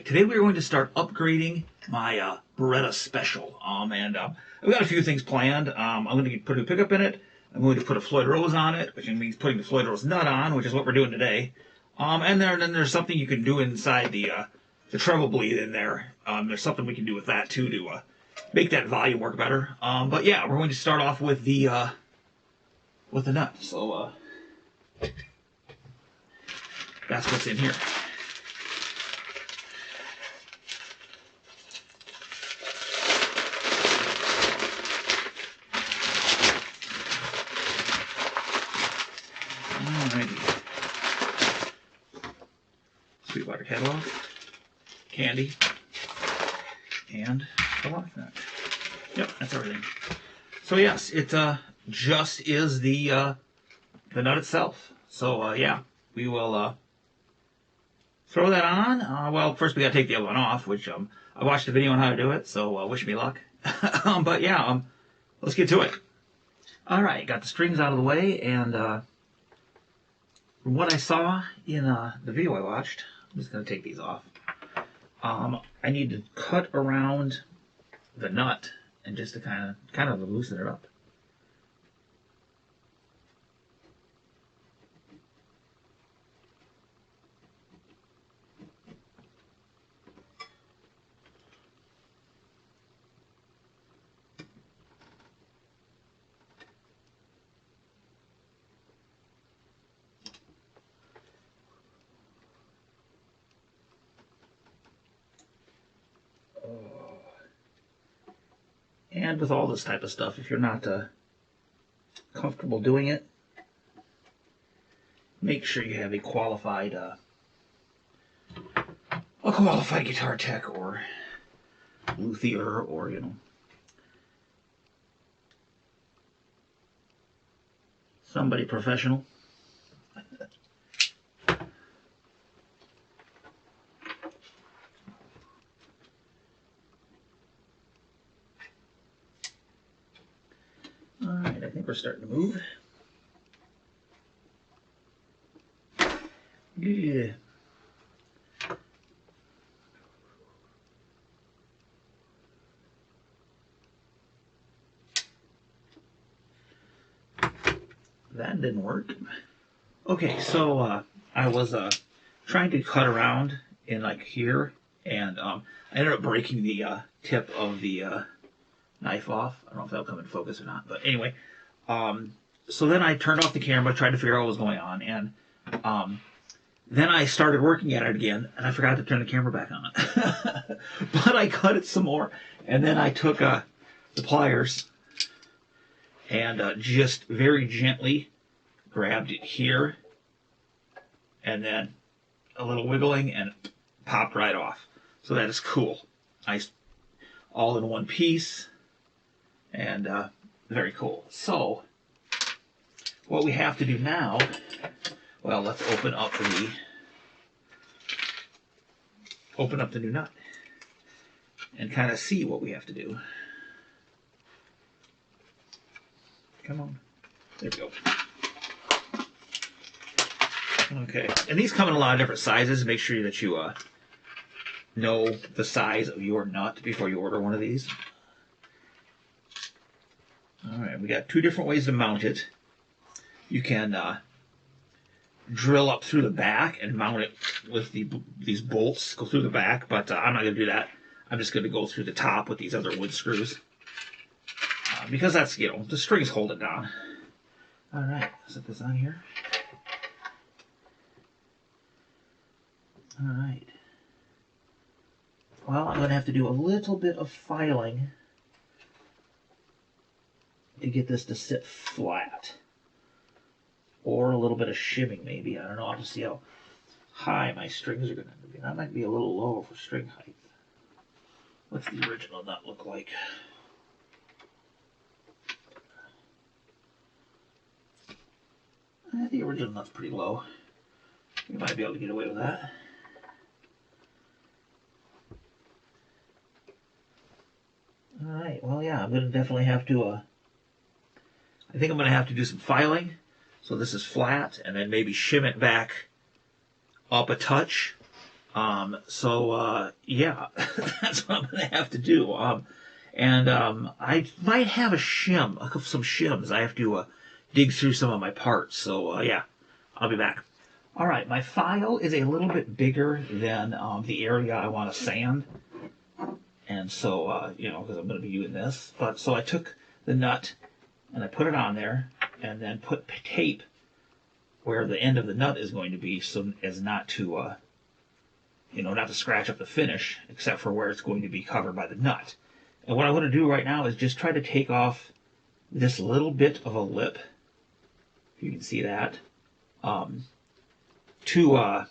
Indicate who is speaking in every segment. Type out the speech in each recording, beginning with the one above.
Speaker 1: today we are going to start upgrading my Beretta Special. I've got a few things planned. I'm going to put a pickup in it. I'm going to put a Floyd Rose on it, which means putting the Floyd Rose nut on, which is what we're doing today. And then there's something you can do inside the treble bleed in there. There's something we can do with that too to make that volume work better. But yeah, we're going to start off with the nut. So that's what's in here. Alrighty. Sweetwater catalog, candy, and the lock nut. Yep, that's everything. So yes, it just is the nut itself. So yeah, we will throw that on. Well, first we gotta take the other one off, which I watched a video on how to do it, so wish me luck. But yeah, let's get to it. All right, got the strings out of the way, and from what I saw in the video I watched, I'm just gonna take these off. I need to cut around the nut and just to kind of loosen it up. And with all this type of stuff, if you're not comfortable doing it, make sure you have a qualified guitar tech or luthier, or somebody professional. Alright, I think we're starting to move. Yeah. That didn't work. Okay, so I was trying to cut around in like here, and I ended up breaking the tip of the knife off. I don't know if that'll come in focus or not, but anyway. So then I turned off the camera, tried to figure out what was going on, and then I started working at it again, and I forgot to turn the camera back on. But I cut it some more, and then I took the pliers and just very gently grabbed it here, and then a little wiggling, and it popped right off. So that is cool. Nice, all in one piece, and very cool. So what we have to do now, well, let's open up the new nut and kind of see what we have to do. Come on. There we go. Okay. And these come in a lot of different sizes. Make sure that you know the size of your nut before you order one of these. Alright, we got two different ways to mount it. You can drill up through the back and mount it with these bolts, go through the back, but I'm not going to do that. I'm just going to go through the top with these other wood screws. Because that's, the strings hold it down. Alright, set this on here. Alright. Well, I'm going to have to do a little bit of filing to get this to sit flat. Or a little bit of shimming, maybe. I don't know. I'll have to see how high my strings are going to be. That might be a little low for string height. What's the original nut look like? The original nut's pretty low. You might be able to get away with that. Alright, well, yeah, I'm going to definitely have to, I think I'm going to have to do some filing. So this is flat, and then maybe shim it back up a touch Yeah, that's what I'm gonna have to do. I might have a shim, some shims. I have to dig through some of my parts. Yeah, I'll be back. All right, my file is a little bit bigger than the area I want to sand, and because I'm going to be doing this. But so I took the nut and I put it on there, and then put tape where the end of the nut is going to be, so as not to not to scratch up the finish, except for where it's going to be covered by the nut. And what I want to do right now is just try to take off this little bit of a lip, if you can see that, to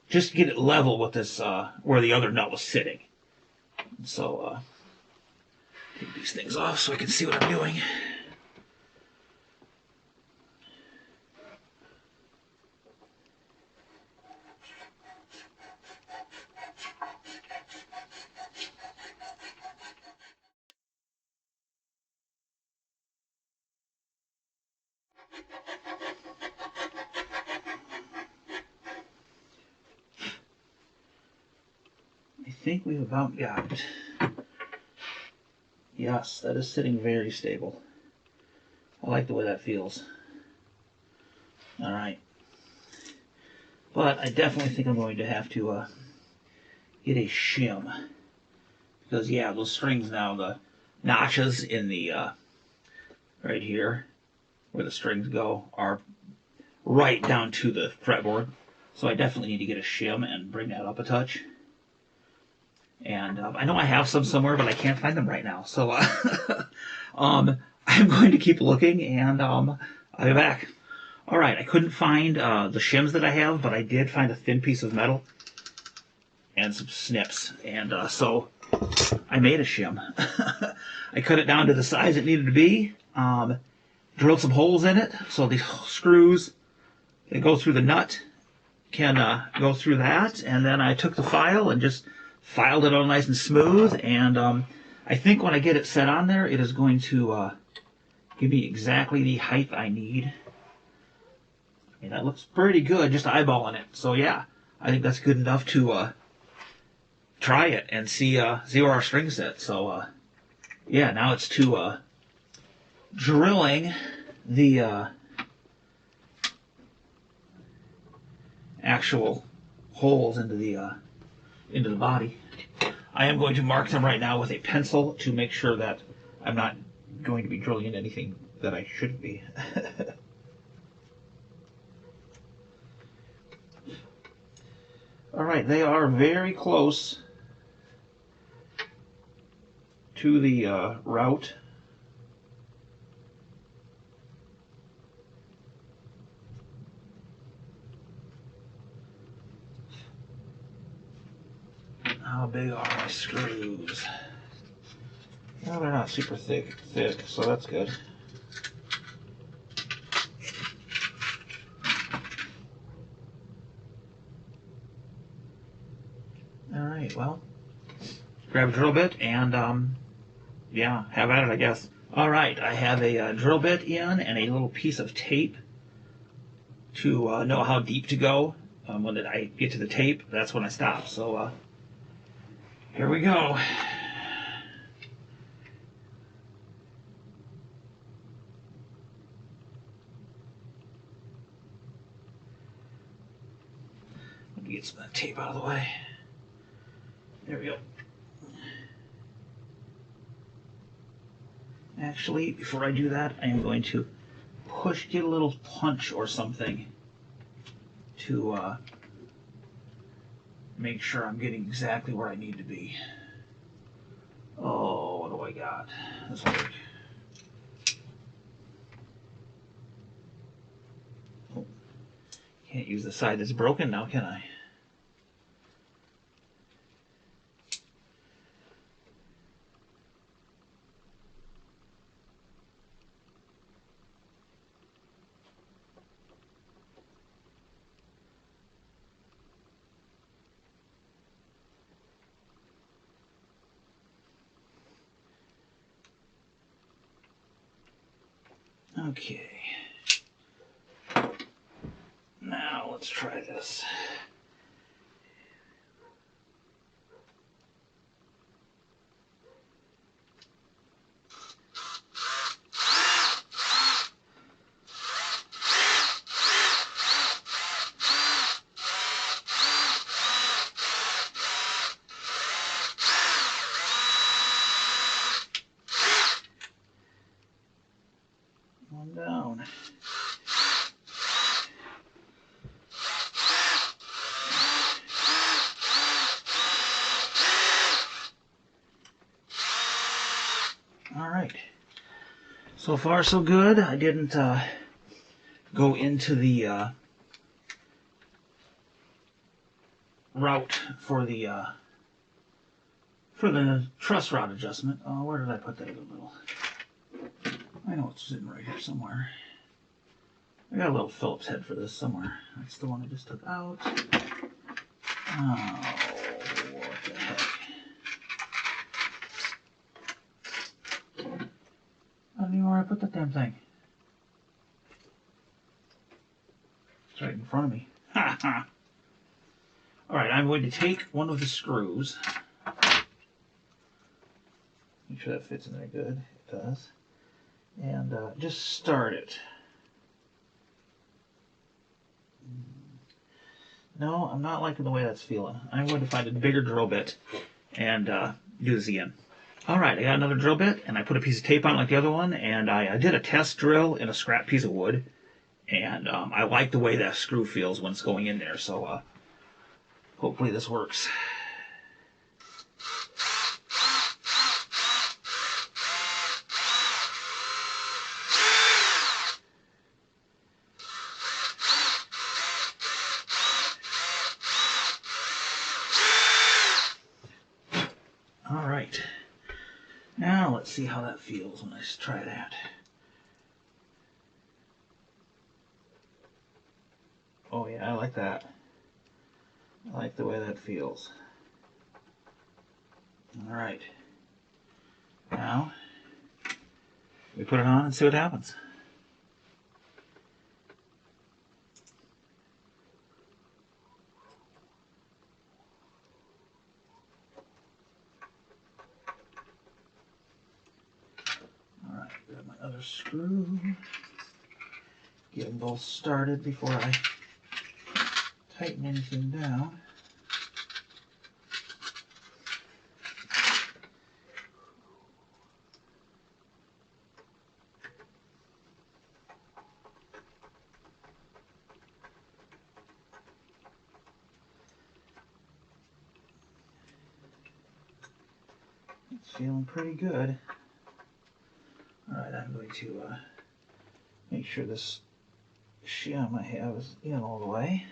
Speaker 1: just get it level with this where the other nut was sitting. So take these things off so I can see what I'm doing. I think we've about got it. Yes, that is sitting very stable. I like the way that feels. All right. But I definitely think I'm going to have to get a shim. Because, yeah, those strings now, the notches in the, right here, where the strings go, are right down to the fretboard. So I definitely need to get a shim and bring that up a touch. And I know I have some somewhere, but I can't find them right now. So I'm going to keep looking, and I'll be back. All right, I couldn't find the shims that I have, but I did find a thin piece of metal and some snips. And so I made a shim. I cut it down to the size it needed to be, drilled some holes in it, so the screws that go through the nut can go through that. And then I took the file and just filed it all nice and smooth, and I think when I get it set on there, it is going to give me exactly the height I need. I mean, that looks pretty good, just eyeballing it. So yeah, I think that's good enough to try it and see where our strings sit. So yeah, now it's to drilling the actual holes into the body. I am going to mark them right now with a pencil to make sure that I'm not going to be drilling into anything that I shouldn't be. All right, they are very close to the route. How big are my screws? Well, they're not super thick, so that's good. All right, well, grab a drill bit and yeah, have at it, I guess. All right, I have a drill bit in and a little piece of tape to know how deep to go. When I get to the tape, that's when I stop. So here we go. Let me get some of that tape out of the way. There we go. Actually, before I do that, I am going to get a little punch or something to make sure I'm getting exactly where I need to be. Oh, what do I got? This will work. Oh, can't use the side that's broken now, can I? Okay. Now let's try this. So far, so good. I didn't go into the route for the truss rod adjustment. Oh, where did I put that little? I know it's sitting right here somewhere. I got a little Phillips head for this somewhere. That's the one I just took out. Oh, what the heck. I don't even know where I put that damn thing. It's right in front of me. Ha ha. Alright, I'm going to take one of the screws. Make sure that fits in there good. It does. And just start it. No, I'm not liking the way that's feeling. I'm going to find a bigger drill bit and do this again. Alright, I got another drill bit, and I put a piece of tape on it like the other one, and I did a test drill in a scrap piece of wood, and I like the way that screw feels when it's going in there, so hopefully this works. Alright, now let's see how that feels when I try that. Oh yeah, I like that. I like the way that feels. Alright, now we put it on and see what happens. Alright, grab my other screw. Get them both started before I tighten anything down. It's feeling pretty good. Alright, I'm going to make sure this shim I have is in all the way.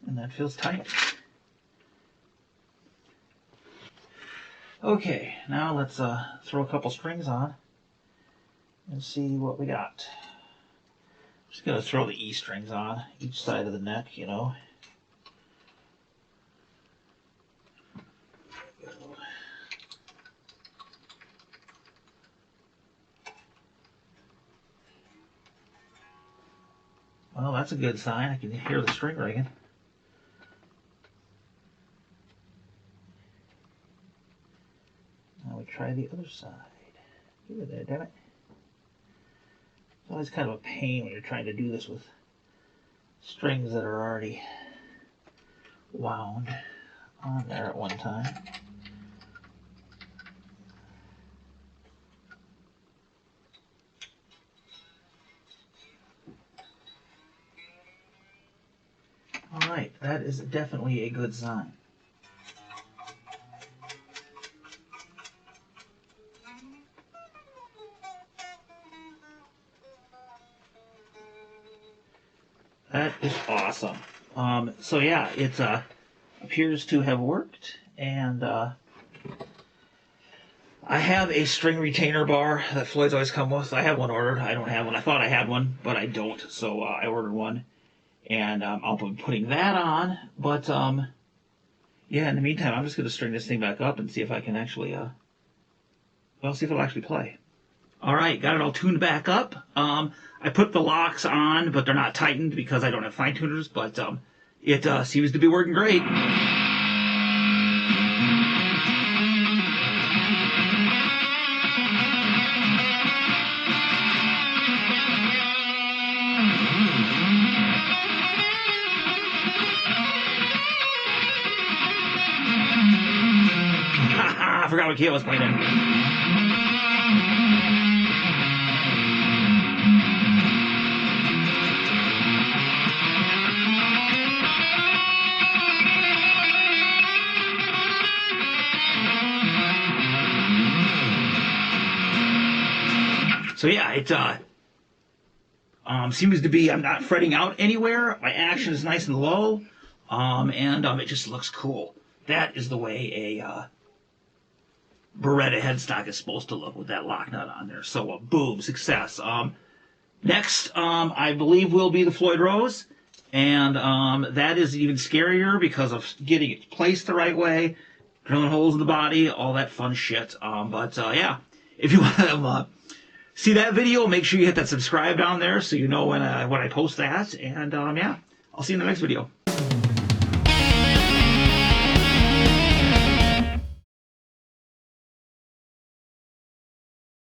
Speaker 1: And that feels tight. Okay, now let's throw a couple strings on and see what we got. Just gonna throw the E strings on each side of the neck, you know. Well, that's a good sign. I can hear the string ringing. Now we try the other side. Get it there, damn it. It's always kind of a pain when you're trying to do this with strings that are already wound on there at one time. Alright, that is definitely a good sign. That is awesome. So yeah, it appears to have worked, and I have a string retainer bar that Floyd's always come with. I have one ordered. I don't have one. I thought I had one, but I don't, so I ordered one, and I'll be putting that on. But yeah, in the meantime, I'm just going to string this thing back up and see if I can actually, see if it'll actually play. All right, got it all tuned back up. I put the locks on, but they're not tightened because I don't have fine tuners, but it seems to be working great. I forgot what key I was playing in. So yeah, it seems to be, I'm not fretting out anywhere. My action is nice and low, and it just looks cool. That is the way a Beretta headstock is supposed to look with that lock nut on there. So boom, success. Next, I believe, will be the Floyd Rose, and that is even scarier because of getting it placed the right way, drilling holes in the body, all that fun shit. But yeah, if you want to see that video, make sure you hit that subscribe down there so you know when I post that. And yeah, I'll see you in the next video.